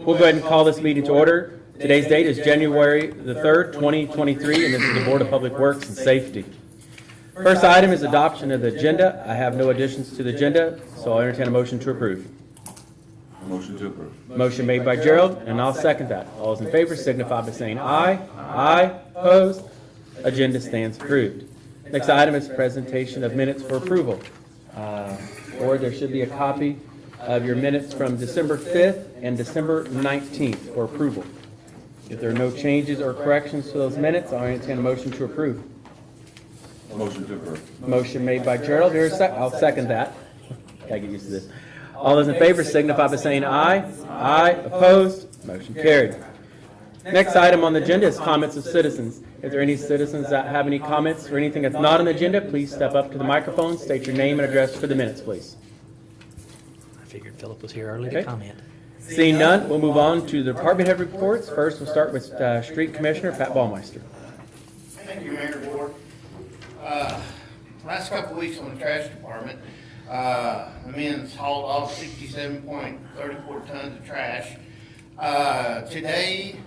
We'll go ahead and call this meeting to order. Today's date is January the 3rd, 2023, and this is the Board of Public Works and Safety. First item is adoption of the agenda. I have no additions to the agenda, so I'll entertain a motion to approve. Motion to approve. Motion made by Gerald, and I'll second that. All those in favor signify by saying aye. Aye. Opposed? Agenda stands approved. Next item is presentation of minutes for approval. Or there should be a copy of your minutes from December 5th and December 19th for approval. If there are no changes or corrections to those minutes, I'll entertain a motion to approve. Motion to approve. Motion made by Gerald. I'll second that. Gotta get used to this. All those in favor signify by saying aye. Aye. Opposed? Motion carried. Next item on the agenda is comments of citizens. Is there any citizens that have any comments or anything that's not on the agenda? Please step up to the microphone, state your name and address for the minutes, please. I figured Philip was here early Okay. to comment. Seeing none, we'll move on to the department head reports. First, we'll start with Street Commissioner Pat Ballmeister. Thank you, Mayor Ward. Last couple of weeks on the trash department, the men's hauled off 67.34 tons of trash. Today,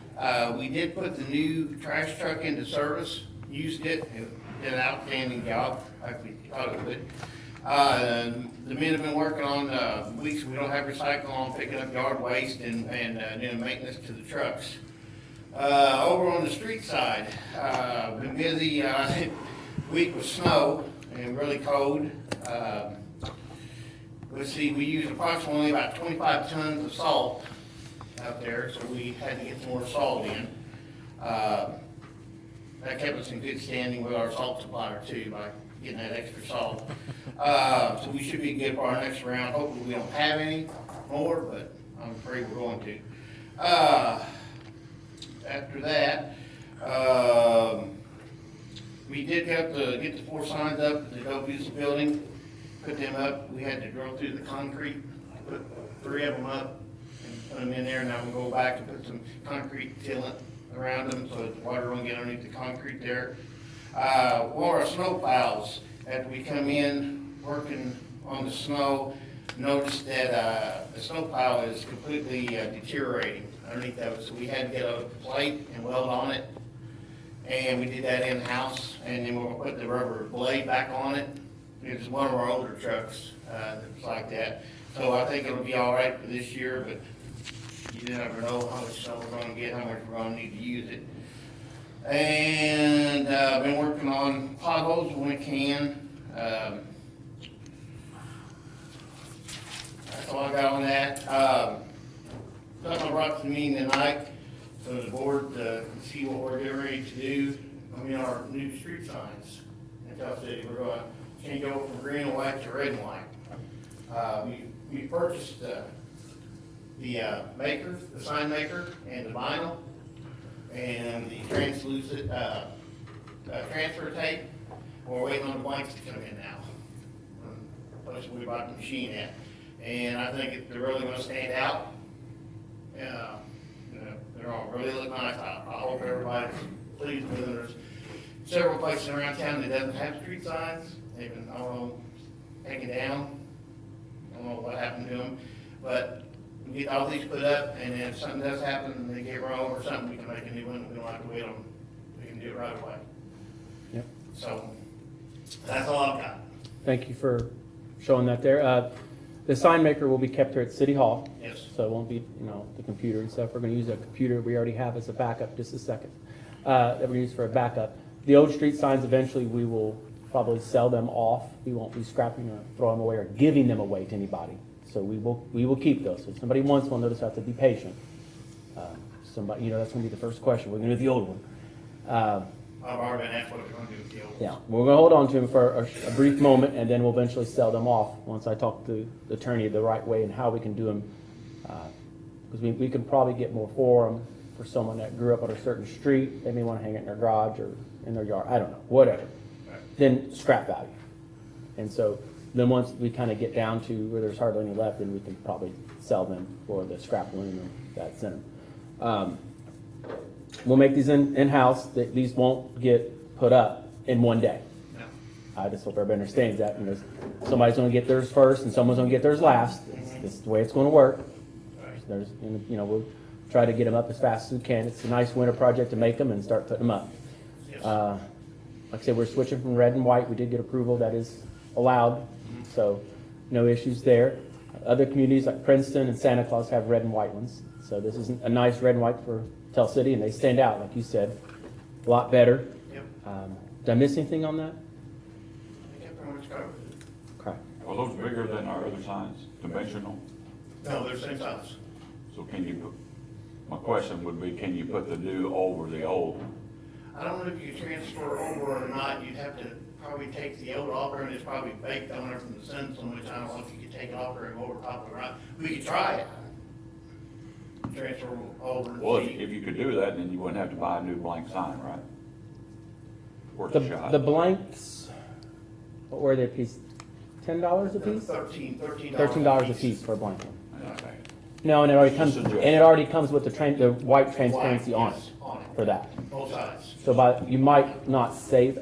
we did put the new trash truck into service, used it, it did an outstanding job, like we thought it would. The men have been working on weeks we don't have recycle on, picking up yard waste and doing maintenance to the trucks. Over on the street side, been busy week with snow and really cold. Let's see, we used approximately about 25 tons of salt out there, so we had to get some more salt in. That kept us in good standing with our salt supplier too by getting that extra salt. So we should be good for our next round. Hopefully we don't have any more, but I'm afraid we're going to. After that, we did have to get the 4 signs up at the adult use building, put them up. We had to drill through the concrete, put 3 of them up and put them in there. Now we'll go back and put some concrete sealant around them so that the water won't get underneath the concrete there. One of our snow plows, after we come in working on the snow, noticed that the snow plow is completely deteriorating underneath of it. So we had to get a plate and weld on it. And we did that in-house, and then we'll put the rubber blade back on it. It's one of our older trucks that's like that. So I think it'll be all right for this year, but you never know how much snow we're gonna get, how much we're gonna need to use it. And I've been working on potholes when we can. That's all I got on that. Something I brought to the meeting tonight, so the board can see what we're getting ready to do. I mean, our new street signs in Tell City, we're going to change over from green and white to red and white. We purchased the maker, the sign maker, and the vinyl, and the translucent transfer tape. We're waiting on the blanks to come in now. That's where we bought the machine at, and I think they're really going to stand out. They're all really look nice. I hope everybody's pleased with them. There's several places around town that doesn't have street signs. They've been, I don't know, taken down. I don't know what happened to them, but we get all these put up, and then if something does happen and they get wrong or something, we can make a new one. We don't have to wait on. We can do it right away. Yep. So that's all I've got. Thank you for showing that there. The sign maker will be kept here at City Hall. Yes. So it won't be, the computer and stuff. We're going to use a computer we already have as a backup, just a second, that we use for a backup. The old street signs, eventually we will probably sell them off. We won't be scrapping or throwing them away or giving them away to anybody. So we will keep those. So if somebody wants one, they'll just have to be patient. Somebody, that's going to be the first question. We're going to do the old one. I've already been asked what we're going to do with the old ones. Yeah, we're going to hold on to them for a brief moment, and then we'll eventually sell them off once I talk to the attorney the right way and how we can do them. Because we can probably get more for them for someone that grew up on a certain street. They may want to hang it in their garage or in their yard. I don't know, whatever. Then scrap value. And so then once we kind of get down to where there's hardly any left, then we can probably sell them for the scrap aluminum that's in them. We'll make these in-house. These won't get put up in one day. No. I just hope everybody understands that. Somebody's going to get theirs first and someone's going to get theirs last. This is the way it's going to work. Right. We'll try to get them up as fast as we can. It's a nice winter project to make them and start putting them up. Yes. Like I said, we're switching from red and white. We did get approval that is allowed, so no issues there. Other communities like Princeton and Santa Claus have red and white ones. So this is a nice red and white for Tell City, and they stand out, like you said, a lot better. Yep. Did I miss anything on that? I think I pretty much covered it. Okay. Are those bigger than our other signs, conventional? No, they're same size. So can you put, my question would be, can you put the new over the old? I don't know if you transfer over or not, you'd have to probably take the old auger and it's probably baked on there from the sun so much, I don't know if you could take it off or go over top of it, right? We could try it. Transfer over and Well, see. if you could do that, then you wouldn't have to buy a new blank sign, right? Worth a shot. The blanks, what were they a piece? $10 a piece? $13 a piece for a blank one. Okay. No, and it already comes, Just and suggest. it already comes with the white transparency on Yes, it for that. Both sides. So you might not save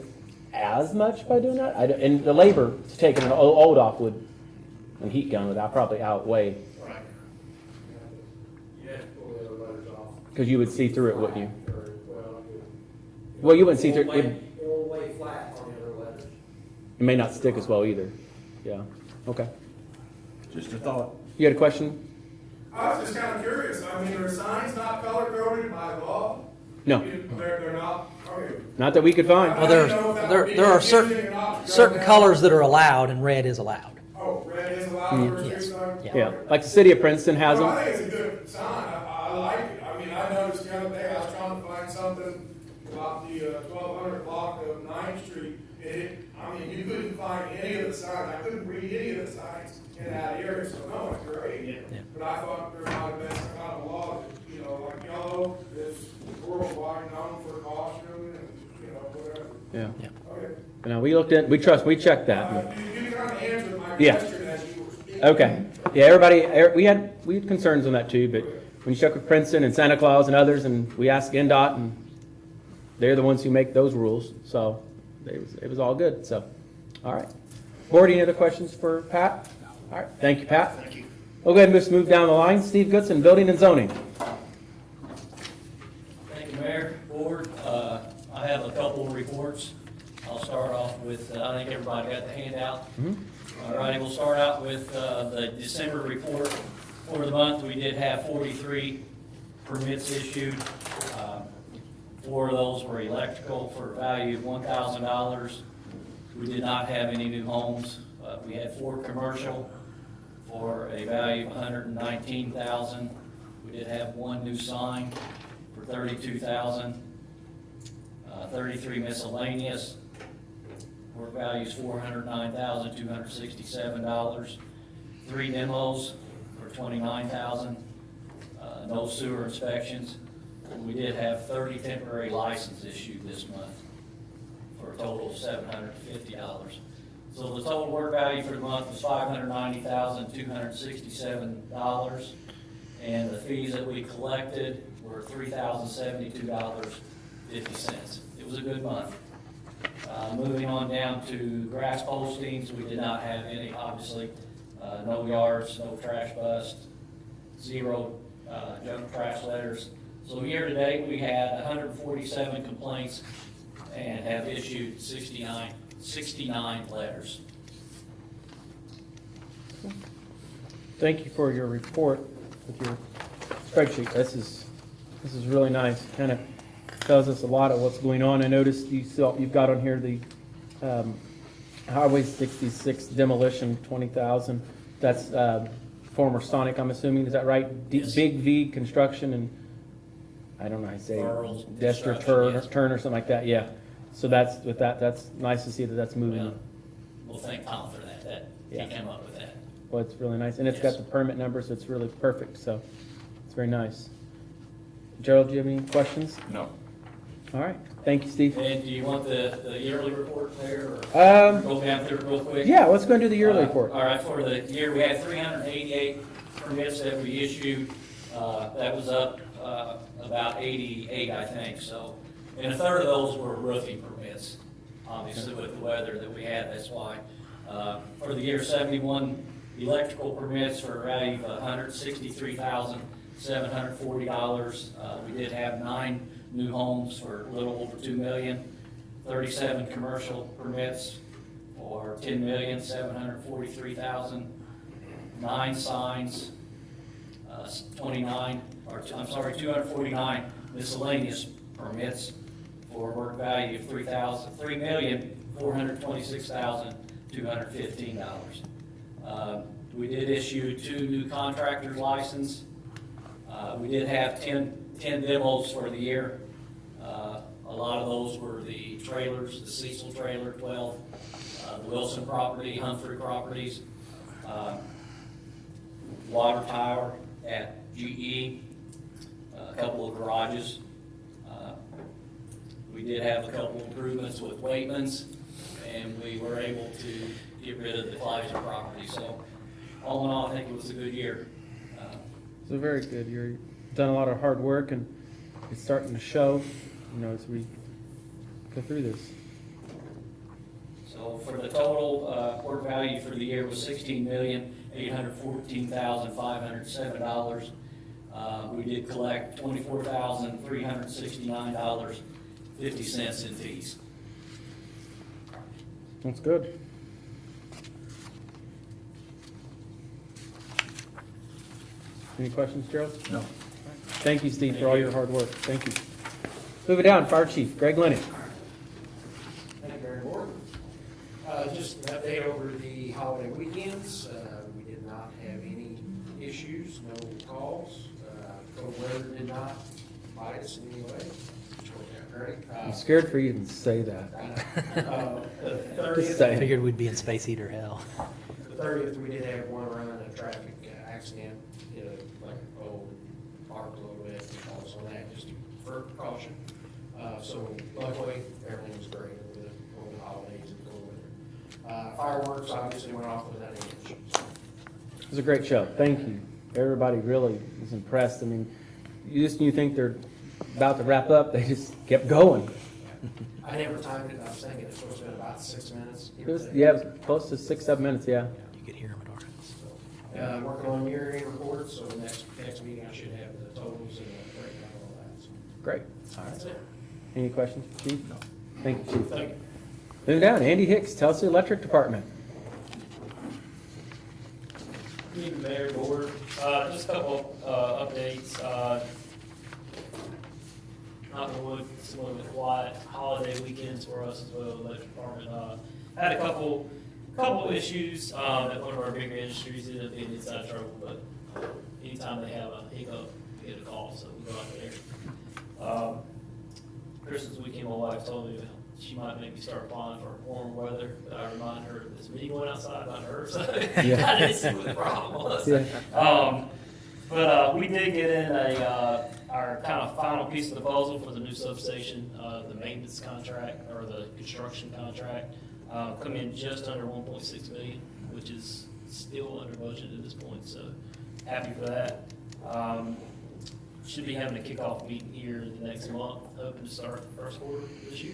as much by doing that. And the labor to take an old off would, a heat gun would probably outweigh, Right. You have to pull the other letters off. because you would see through it, wouldn't you? Well, Well, you wouldn't see it through, won't it, lay- it won't lay flat on the other letters. it may not stick as well either. Yeah, okay. Just a thought. You had a question? I was just kind of curious, I mean, are signs not color coded by law? No, They're not, okay. not that we could find. Well, there are certain colors that are allowed, and red is allowed. Oh, red is allowed for a Yes. street sign? Yeah. Yeah, like the city of Princeton has Well, them. I think it's a good sign, I like it, I mean, I noticed the other day, I was trying to find something about the 1200 block of 9th Street. I mean, you couldn't find any of the signs, I couldn't read any of the signs in that area, so no, it's great. Yeah. But I thought there might have been some kind of law that, you know, like yellow is worldwide known for caution and, you know, whatever. Yeah. Okay. Now, we checked that. You kind of answered my Yeah. question as you were speaking. Okay. Yeah, everybody, we had concerns on that too, but when you check with Princeton and Santa Claus and others, and we asked NDOT, and they're the ones who make those rules, so it was all good, so. All right. Board, any other questions for Pat? All right, thank you, Pat. Thank you. We'll go ahead and just move down the line. Steve Goodson, Building and Zoning. Thank you, Mayor, Board. I have a couple of reports. I'll start off with, I think everybody got the handout. All righty, we'll start out with the December report. For the month, we did have 43 permits issued. 4 of those were electrical for a value of $1,000. We did not have any new homes. We had 4 commercial for a value of $119,000. We did have 1 new sign for $32,000. 33 miscellaneous, work values $409,267. 3 demos for $29,000. No sewer inspections. And we did have 30 temporary licenses issued this month for a total of $750. So the total work value for the month was $590,267, and the fees that we collected were $3,072.50. It was a good month. Moving on down to grass postings, we did not have any, obviously. No yards, no trash bust, 0 junk trash letters. So year to date, we had 147 complaints and have issued 69 letters. Thank you for your report with your spreadsheet. This is really nice. Kind of tells us a lot of what's going on. I noticed you've got on here the Highway 66 demolition, 20,000. That's former Sonic, I'm assuming. Is that right? Yes. Big V Construction and I don't know how to say Burles it. Dester Construction, yes. Turn or something like that. Yeah. So that's nice to see that that's moving. Well, we'll thank Tom for that. He Yeah. came up with that. Well, it's really nice, and it's Yes. got the permit number, so it's really perfect, so it's very nice. Gerald, do you have any questions? No. All right, thank you, Steve. And do you want the yearly report there, or go down through it real quick? Yeah, let's go and do the yearly report. All right, for the year, we had 388 permits that we issued. That was up about 88, I think, so. And a third of those were roofing permits, obviously with the weather that we had, that's why. For the year, 71 electrical permits for a value of $163,750. $740. We did have 9 new homes for a little over $2 million, 37 commercial permits for $10,743,000, 9 signs, 249 miscellaneous permits for a work value of $3,426,215. We did issue 2 new contractors license. We did have 10 demos for the year. A lot of those were the trailers, the Cecil trailer, 12, the Wilson property, Humphrey properties, water tower at GE, a couple of garages. We did have a couple improvements with Waitman's, and we were able to get rid of the Kleiser property. So all in all, I think it was a good year. So very good. You've done a lot of hard work, and it's starting to show, as we go through this. So for the total work value for the year was $16,814,507. We did collect $24,369.50 in fees. That's good. Any questions, Gerald? No. Thank you, Steve, for all your hard work. Thank you. Moving down, Fire Chief Greg Lennox. Thank you very much. Just an update over the holiday weekends. We did not have any issues, no calls. Cold weather did not bite us in any way, which worked out great. I'm scared for you to say that. The Just 30th, say. I figured we'd be in space heater hell. the 30th, we did have one run, a traffic accident, hit a old arc a little bit, also that, just for precaution. So luckily, everything was great over the holidays and cold weather. Fireworks obviously went off without any issues. It was a great show. Thank you. Everybody really was impressed. I mean, you think they're about to wrap up, they just kept going. I never timed it, I was thinking it's supposed to be about 6 minutes. It was, yeah, it was close to 6-7 minutes, yeah. You could hear them at our house. Working on year-end reports, so next meeting I should have the totals and the breakdown of all that. So Great. that's it. Any questions, Chief? No. Thank you, Chief. Thank you. Moving down, Andy Hicks, Telsey Electric Department. Good evening, Mayor, Board. Just a couple updates. Knock on wood, it's a little bit quiet holiday weekends for us as well, electric department. Had a couple issues at one of our bigger industries ended up being inside trouble, but anytime they have a hiccup, we get a call, so we go out there. Christmas weekend, my wife told me she might make me start applying for warmer weather, but I remind her this me going outside about her, so Yeah. I didn't see what the problem was. Yeah. But we did get in our kind of final piece of the puzzle for the new substation, the maintenance contract or the construction contract, come in just under 1.6 million, which is still under budget at this point. So happy for that. Should be having a kickoff meeting here the next month, hoping to start the first quarter this year.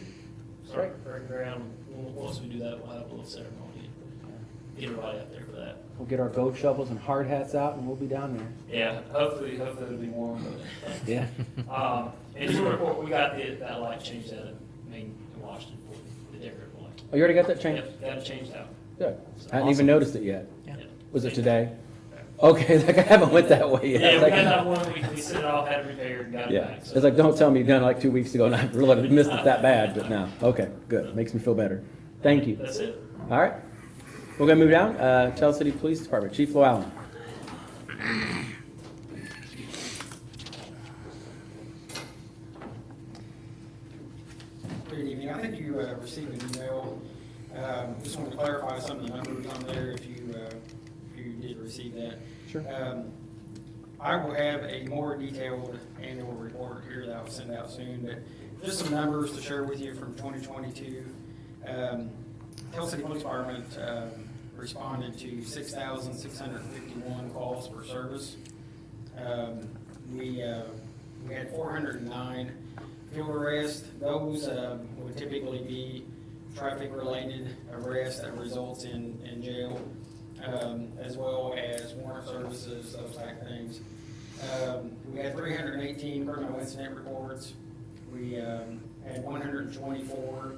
Start breaking ground. Once we do that, we'll have a little ceremony and get everybody out there for that. We'll get our goat shovels and hard hats out, and we'll be down there. Yeah, hopefully it'll be warm. But Yeah. and just to report, we got that light changed out in Washington for the decorative light. Oh, you already got that changed? Yep, got it changed out. Good. So I hadn't even noticed it yet. Yeah. Was it today? Okay, like I haven't went that way yet. Yeah, It's we like- had that one, we sent it off, had it repaired, and got it Yeah, back. So. it's like, don't tell me you done it like 2 weeks ago, and I really missed it that bad, but now, okay, good, makes me feel better. Thank you. That's it. All right, we're gonna move down, Tell City Police Department, Chief Llewellyn. Good evening. I think you received an email. Just want to clarify some of the numbers on there if you did receive that. Sure. I will have a more detailed annual report here that I'll send out soon, but just some numbers to share with you from 2022. Tell City Police Department responded to 6,651 calls for service. We had 409 field arrests. Those would typically be traffic-related arrests that results in jail, as well as warrant services, those type of things. We had 318 criminal incident reports. We had 124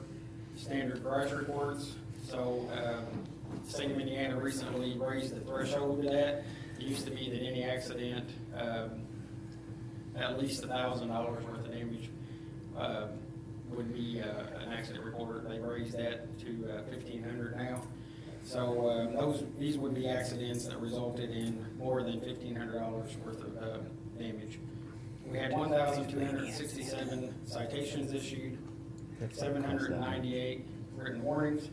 standard garage reports. So the state of Indiana recently raised the threshold to that. It used to be that any accident, at least $1,000 worth of damage would be an accident report. They raised that to $1,500 now. So these would be accidents that resulted in more than $1,500 worth of damage. We had 1,267 citations issued, 798 written warnings.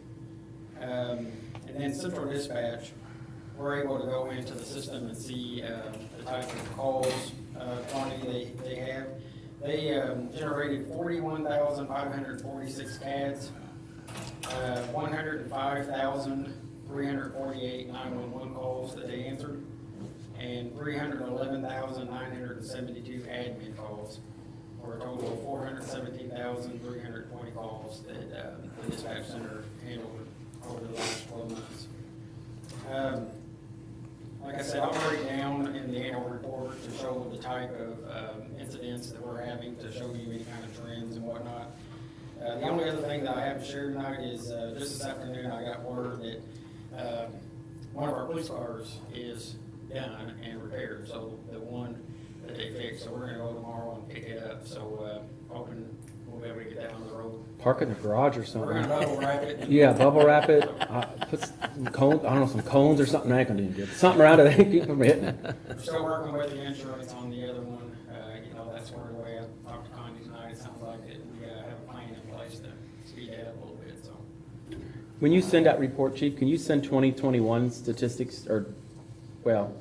And then Central Dispatch, we're able to go into the system and see the type of calls, quantity they have. They generated 41,546 CADs, 105,348 911 calls that they answered, and 311,972 admin calls, for a total of 417,320 calls that the dispatch center handled over the last 12 months. Like I said, I'll break down in the annual report to show the type of incidents that we're having, to show you any kind of trends and whatnot. The only other thing that I have to share tonight is just this afternoon I got word that one of our police cars is done and repaired, so the one that they fixed, so we're gonna go tomorrow and pick it up, so hoping we'll be able to get that on the road. Park it in the garage or We're something. gonna bubble wrap it. Yeah, bubble wrap it, put some cones, I don't know, some cones or something, that ain't gonna do any good. Something around it, that keep from hitting it. We're still working with the insurance on the other one, you know, that's where the way I talked to Connie tonight, it sounds like that we have a plan in place to speed that up a little bit, so. When you send that report, Chief, can you send 2021 statistics, or, well,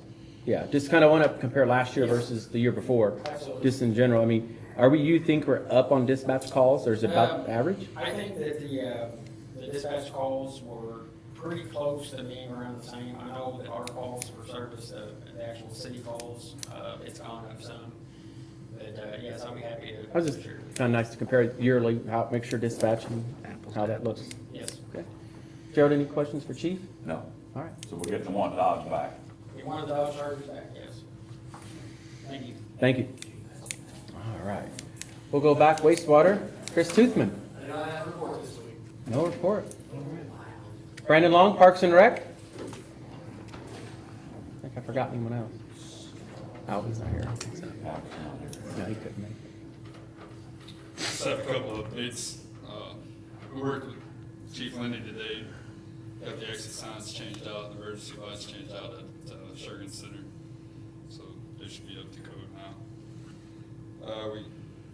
yeah, just kind of want to compare last year versus the year before, Absolutely. just in general. I mean, you think we're up on dispatch calls, or is it about average? I think that the dispatch calls were pretty close to being around the same. I know that our calls for service, the actual city calls, it's gone up some. But, yes, I'll be happy to. I was just share. kind of nice to compare yearly, make sure dispatch and how that looks. Yes. Okay. Gerald, any questions for Chief? No. All right. So we're getting the one Dodge back. You want the dog charges back, yes. Thank you. Thank you. All right. We'll go back wastewater. Chris Toothman. I do not have a report this week. No report. Brandon Long, Parks and Rec. I think I forgot anyone else. Alvin's not here. No, he couldn't make it. Just have a couple of updates. We worked with Chief Lindy today, got the exit signs changed out, the emergency lights changed out at Shergan Center. So they should be up to code now. We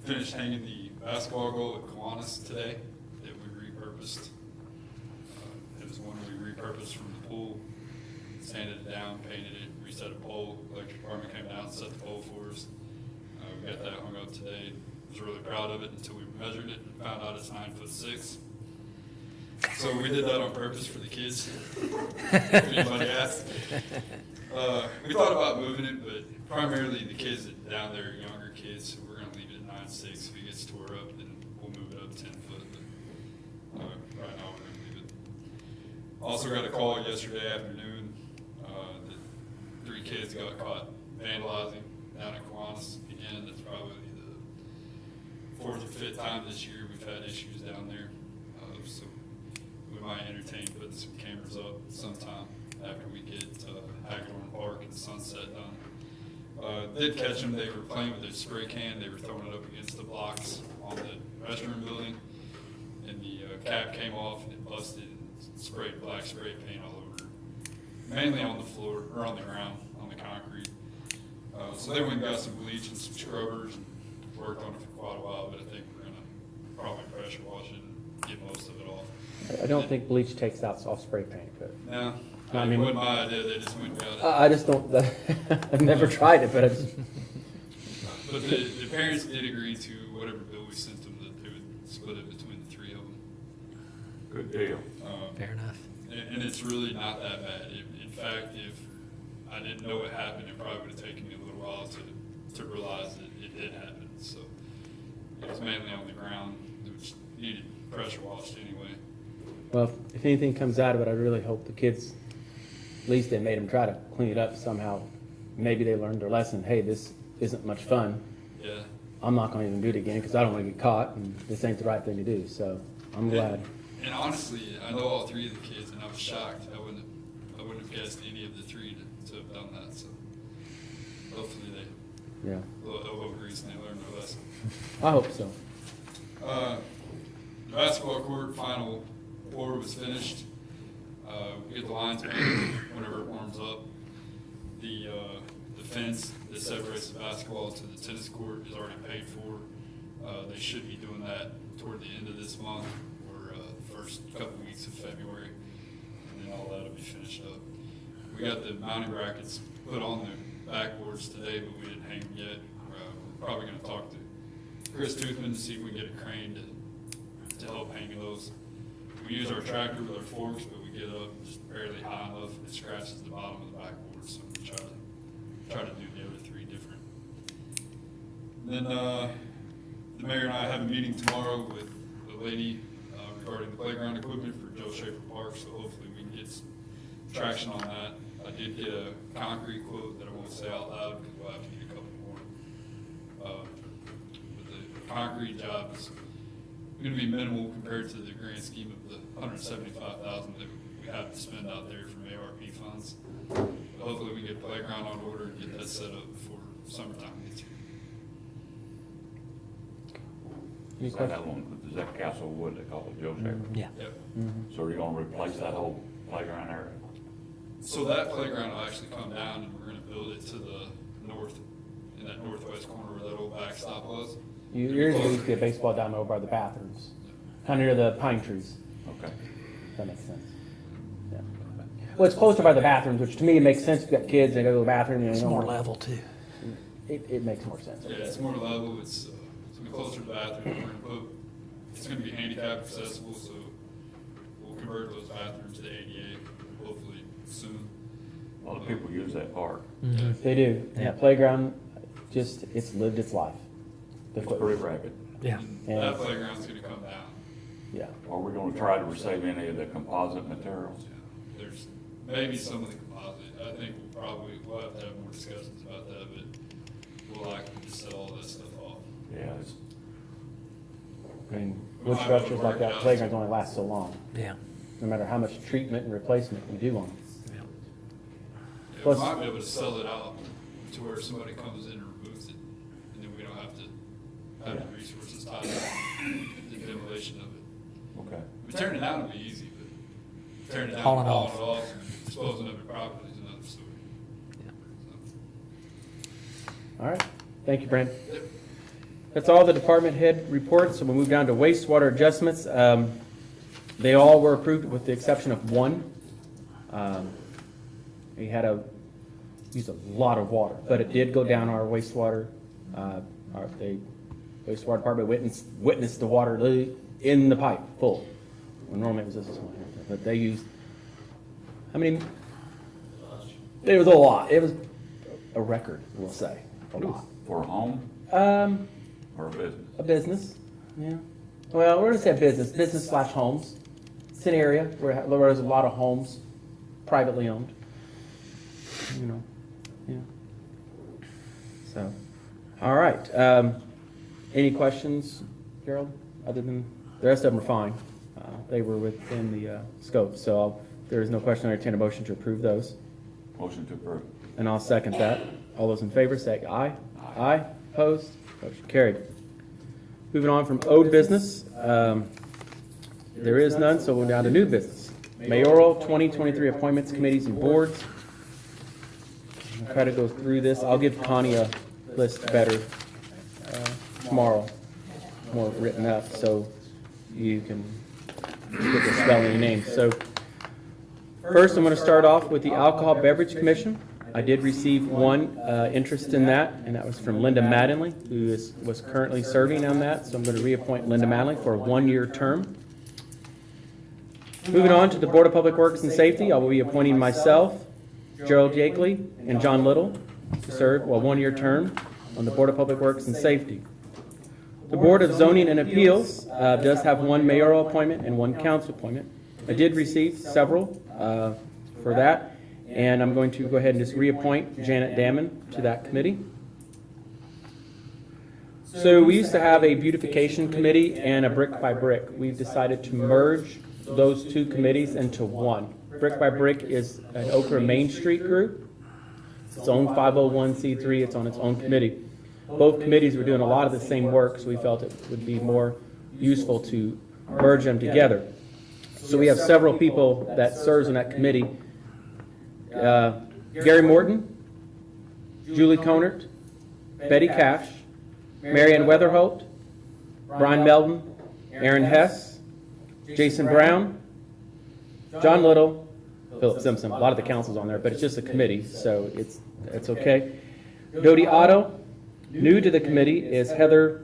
finished hanging the basketball goal at Kiwanis today that we repurposed. It was one we repurposed from the pool, sanded it down, painted it, reset a pole. Electric department came down and set the pole for us. We got that hung up today. Was really proud of it until we measured it and found out it's 9'6". So we did that on purpose for the kids. If anybody asked. We thought about moving it, but primarily the kids that down there are younger kids, so we're gonna leave it at 9'6". If it gets tore up, then we'll move it up 10 foot. But right now we're gonna leave it. Also got a call yesterday afternoon that 3 kids got caught vandalizing down at Kiwanis. Again, that's probably the 4th or 5th time this year we've had issues down there. So we might entertain putting some cameras up sometime after we get Hagedorn Park and Sunset done. Did catch them. They were playing with their spray can. They were throwing it up against the blocks on the restroom building, and the cap came off and it busted and sprayed black spray paint all over, mainly on the floor or on the ground, on the concrete. So they went and got some bleach and some scrubbers and worked on it for quite a while, but I think we're gonna probably pressure wash it and get most of it off. I don't think bleach takes out soft spray paint, but No, I it mean- wasn't my idea. They just went and got it. I just don't, I've never tried it, but I just, But the parents did agree to whatever bill we sent them, that they would split it between the 3 of them. Good deal. Fair enough. And it's really not that bad. In fact, if I didn't know what happened, it probably would have taken me a little while to realize that it did happen. So it was mainly on the ground, which needed pressure washed anyway. well, if anything comes out of it, I really hope the kids, at least they made them try to clean it up somehow maybe they learned their lesson. Hey, this isn't much fun. Yeah. I'm not going to even do it again because I don't want to get caught, and this ain't the right thing to do. So I'm glad. And honestly, I know all three of the kids, and I was shocked. I wouldn't have guessed any of the three to have done that. So hopefully they Yeah, a little grease and they learned their lesson. I hope so. The basketball court final pour was finished. We get the lines made whenever it warms up. The fence that separates the basketball to the tennis court is already paid for. They should be doing that toward the end of this month or first couple weeks of February, and then all that'll be finished up. We got the mounting brackets put on the backboards today, but we didn't hang them yet. We're probably going to talk to Chris Toothman to see if we can get a crane to help hang those. We use our tractor with our forks, but we get up just barely high enough, it scratches the bottom of the backboard, so we try to do the other three different. And then the mayor and I have a meeting tomorrow with the lady regarding the playground equipment for Joe Schaefer Park, so hopefully we can get some traction on that. I did get a concrete quote that I won't say out loud because we'll have to get a couple more. But the concrete job is going to be minimal compared to the grand scheme of the $175,000 that we have to spend out there from ARP funds. But hopefully we get playground on order and get that set up before summertime gets here. Any Is that questions? one, is that Castlewood they call it, Joe Schaefer? Yeah. Yep. So are you gonna replace that whole playground area? So that playground will actually come down and we're going to build it to the north, in that northwest corner where that old backstop was. Yours used to be a baseball diamond over by the bathrooms, kind of near the pine trees. Okay. That makes sense. Yeah. Well, it's closer by the bathrooms, which to me makes sense. You've got kids, they go to the bathroom. It's more level too. It makes more sense. Yeah, it's more level, it's going to be closer to the bathroom, we're going to put, it's going to be handicap accessible, so we'll convert those bathrooms to ADA, hopefully soon. A lot of people use that park. They do. And that playground, just, it's lived its life. The It's pretty rapid. Yeah. Yeah. That playground's going to come down. Yeah. Are we gonna try to save any of the composite materials? Yeah. There's maybe some of the composite, I think we'll have to have more discussions about that, but we'll likely just set all that stuff off. Yeah, it's, I mean, wood structures like that playgrounds only last so long, Yeah. no matter how much treatment and replacement we do on them. Yeah, Plus- we might be able to sell it out to where somebody comes in and removes it, and then we don't have to have the resources tied up the demolition of it. okay. I mean, tearing it down would be easy, but tearing it down, Hauling hauling off. it off, and disposing of it properly is another story. All right. Thank you, Brent. That's all the department head reports, so we'll move down to wastewater adjustments. They all were approved with the exception of one. We had used a lot of water, but it did go down our wastewater. The wastewater department witnessed the water literally in the pipe full. Well, normally it was this one here, but they used, I mean, it was a lot. It was a record, we'll say, a lot. For a home or a business? A business, yeah. Well, we're gonna say business / homes. It's an area where there's a lot of homes, privately owned. You know, yeah. So, all right. Any questions, Gerald? Other than the rest of them are fine. They were within the scope. So if there is no question, I entertain a motion to approve those. Motion to approve. And I'll second that. All those in favor say aye. Aye. Opposed? Motion carried. Moving on from old business. There is none, so we're down to new business. Mayoral 2023 appointments, committees, and boards. I'll try to go through this. I'll give Connie a list better tomorrow, more written up, so you can get the spelling of names. So first, I'm going to start off with the Alcohol Beverage Commission. I did receive one interest in that, and that was from Linda Mattingly, who was currently serving on that. So I'm going to reappoint Linda Mattingly for a one-year term. Moving on to the Board of Public Works and Safety, I will be appointing myself, Gerald Yakeley, and John Little to serve a one-year term on the Board of Public Works and Safety. The Board of Zoning and Appeals does have one mayoral appointment and one council appointment. I did receive several for that, and I'm going to go ahead and just reappoint Janet Damon to that committee. So we used to have a beautification committee and a brick by brick. We've decided to merge those two committees into one. Brick by Brick is an Okra Main Street group. It's its own 501c3. It's on its own committee. Both committees were doing a lot of the same work, so we felt it would be more useful to merge them together. So we have several people that serves on that committee. Gary Morton, Julie Conert, Betty Cash, Marianne Weatherholt, Brian Meldon, Aaron Hess, Jason Brown, John Little, Philip Simpson. A lot of the council's on there, but it's just a committee, so it's okay. Dodie Otto. New to the committee is Heather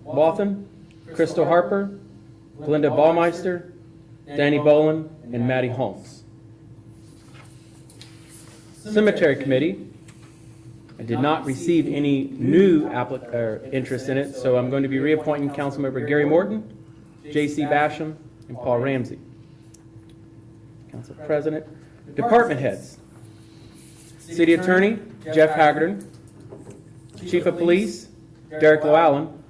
Wathen, Crystal Harper, Glenda Baumeister, Danny Bolin, and Maddie Holmes. Cemetery Committee. I did not receive any new interest in it, so I'm going to be reappointing Councilmember Gary Morton, J.C. Basham, and Paul Ramsey. Council President. Department heads. City Attorney, Jeff Haggerty. Chief of Police, Derek Llewellyn.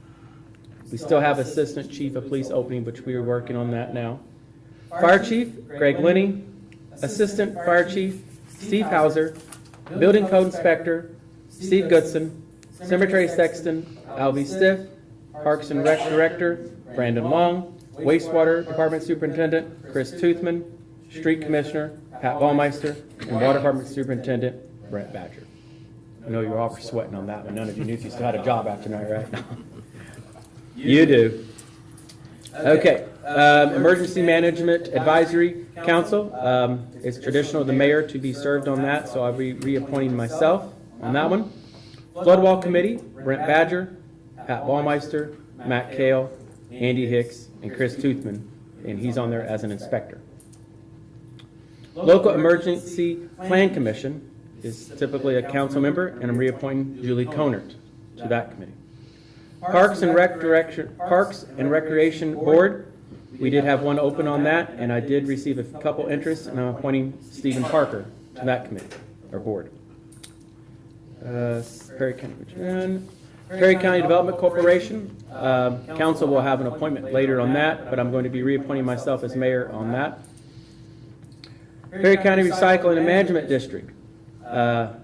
We still have Assistant Chief of Police opening, which we are working on that now. Fire Chief, Greg Linney. Assistant Fire Chief, Steve Hauser. Building Code Inspector, Steve Goodson. Cemetery Sexton, Alvy Stiff. Parks and Rec Director, Brandon Long. Wastewater Department Superintendent, Chris Toothman. Street Commissioner, Pat Baumeister. And Water Department Superintendent, Brent Badger. I know you're all for sweating on that one. None of you knew if you still had a job after tonight, right? You do. Okay. Emergency Management Advisory Council. It's traditional of the mayor to be served on that, so I'll be reappointing myself on that one. Floodwall Committee, Brent Badger, Pat Baumeister, Matt Kale, Andy Hicks, and Chris Toothman, and he's on there as an inspector. Local Emergency Plan Commission is typically a council member, and I'm reappointing Julie Conert to that committee. Parks and Recreation Board, we did have one open on that, and I did receive a couple interests, and I'm appointing Stephen Parker to that committee, or board. Perry County Development Corporation, council will have an appointment later on that, but I'm going to be reappointing myself as mayor on that. Perry County Recycling and Management District.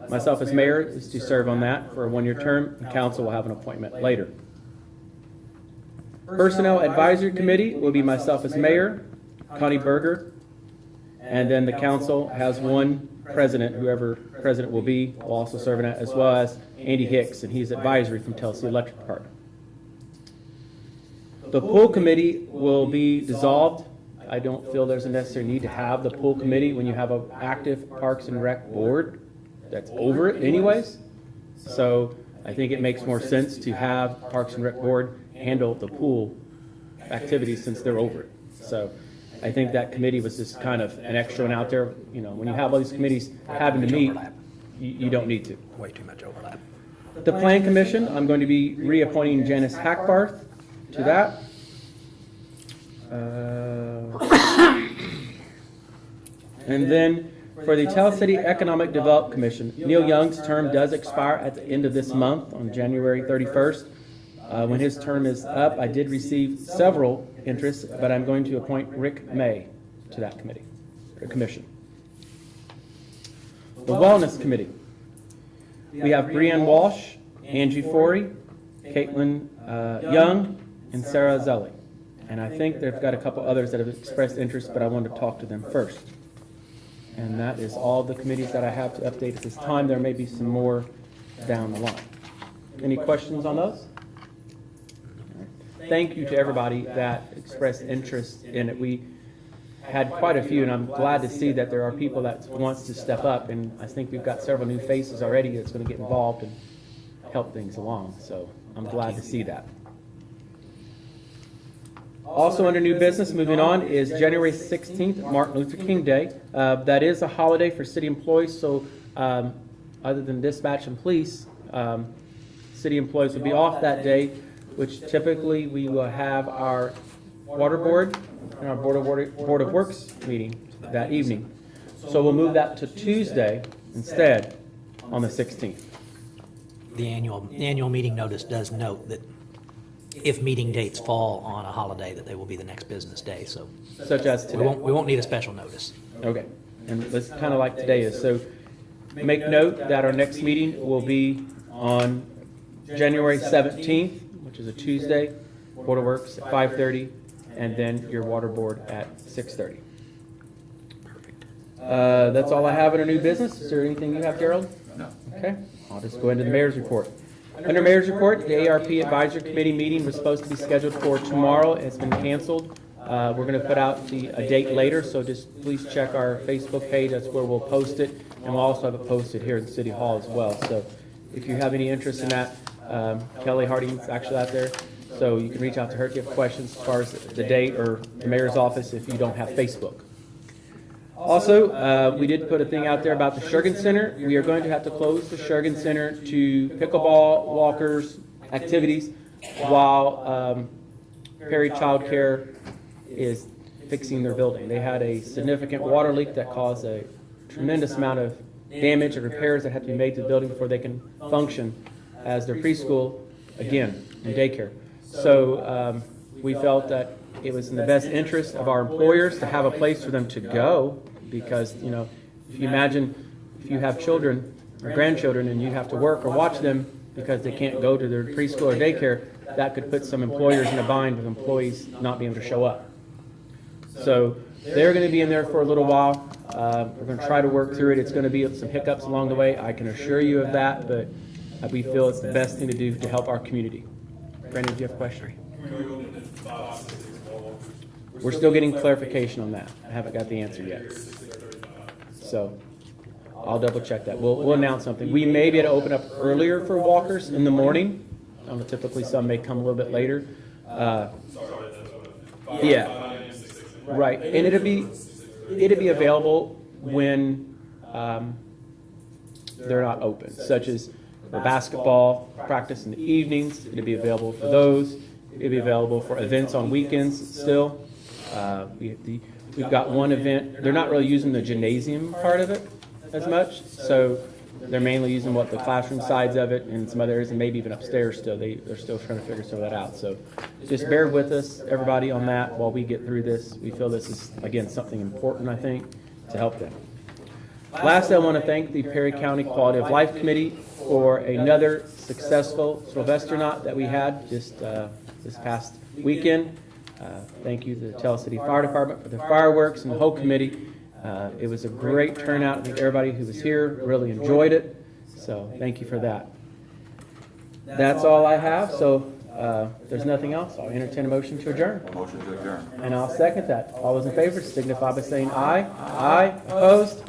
Myself as mayor is to serve on that for a one-year term, and council will have an appointment later. Personnel Advisory Committee will be myself as mayor, Connie Berger, and then the council has one president, whoever president will be, will also serve in that, as well as Andy Hicks, and he's advisory from Tennessee Electric Department. The pool committee will be dissolved. I don't feel there's a necessary need to have the pool committee when you have an active Parks and Rec board that's over it anyways. So I think it makes more sense to have Parks and Rec board handle the pool activities since they're over it. So I think that committee was just kind of an extra one out there. You know, when you have all these committees having to meet, you don't need to. Way too much overlap. The Plan Commission, I'm going to be reappointing Janice Hackbarth to that. And then for the Tell City Economic Development Commission, Neil Young's term does expire at the end of this month on January 31st. When his term is up, I did receive several interests, but I'm going to appoint Rick May to that committee, or commission. The Wellness Committee. We have Brianne Walsh, Angie Forey, Caitlin Young, and Sarah Zelli. And I think they've got a couple others that have expressed interest, but I wanted to talk to them first. And that is all the committees that I have to update at this time. There may be some more down the line. Any questions on those? Thank you to everybody that expressed interest in it. We had quite a few, and I'm glad to see that there are people that wants to step up, and I think we've got several new faces already that's going to get involved and help things along. So I'm glad to see that. Also under new business, moving on, is January 16th, Martin Luther King Day. That is a holiday for city employees, so other than dispatch and police, city employees will be off that day, which typically we will have our water board and our Board of Works meeting that evening. So we'll move that to Tuesday instead on the 16th. The annual meeting notice does note that if meeting dates fall on a holiday, that they will be the next business day, so Such as we today. won't need a special notice. Okay, and that's kind of like today is. So make note that our next meeting will be on January 17th, which is a Tuesday, Board of Works at 5:30, and then your water board at 6:30. Perfect. That's all I have under new business. Is there anything you have, Gerald? No. Okay, I'll just go into the mayor's report. Under mayor's report, the ARP Advisory Committee meeting was supposed to be scheduled for tomorrow. It's been canceled. We're going to put out a date later, so just please check our Facebook page. That's where we'll post it. And we'll also have it posted here in City Hall as well. So if you have any interest in that, Kelly Harding's actually out there. So you can reach out to her if you have questions as far as the date, or the mayor's office if you don't have Facebook. Also, we did put a thing out there about the Shergan Center. We are going to have to close the Shergan Center to pickleball, walkers, activities, while Perry Child Care is fixing their building. They had a significant water leak that caused a tremendous amount of damage and repairs that had to be made to the building before they can function as their preschool again and daycare. So we felt that it was in the best interest of our employers to have a place for them to go, because, you know, if you imagine if you have children or grandchildren and you have to work or watch them because they can't go to their preschool or daycare, that could put some employers in a bind with employees not being able to show up. So they're going to be in there for a little while. We're going to try to work through it. It's going to be some hiccups along the way. I can assure you of that, but we feel it's the best thing to do to help our community. Brandon, do you have a question? We're still getting clarification on that. I haven't got the answer yet. So I'll double check that. We'll announce something. We may be able to open up earlier for walkers in the morning. Typically some may come a little bit later. Yeah. Right. And it'll be available when they're not open, such as for basketball practice in the evenings. It'll be available for those. It'll be available for events on weekends still. We've got one event. They're not really using the gymnasium part of it as much, so they're mainly using the classroom sides of it and some other areas, and maybe even upstairs still. They're still trying to figure some of that out. So just bear with us, everybody, on that while we get through this. We feel this is, again, something important, I think, to help them. Lastly, I want to thank the Perry County Quality of Life Committee for another successful Sylvester Knot that we had just this past weekend. Thank you to the Tell City Fire Department for the fireworks and the whole committee. It was a great turnout. I think everybody who was here really enjoyed it. So thank you for that. That's all I have. So if there's nothing else, I'll entertain a motion to adjourn. Motion to adjourn. And I'll second that. All those in favor signify by saying aye. Aye. Opposed?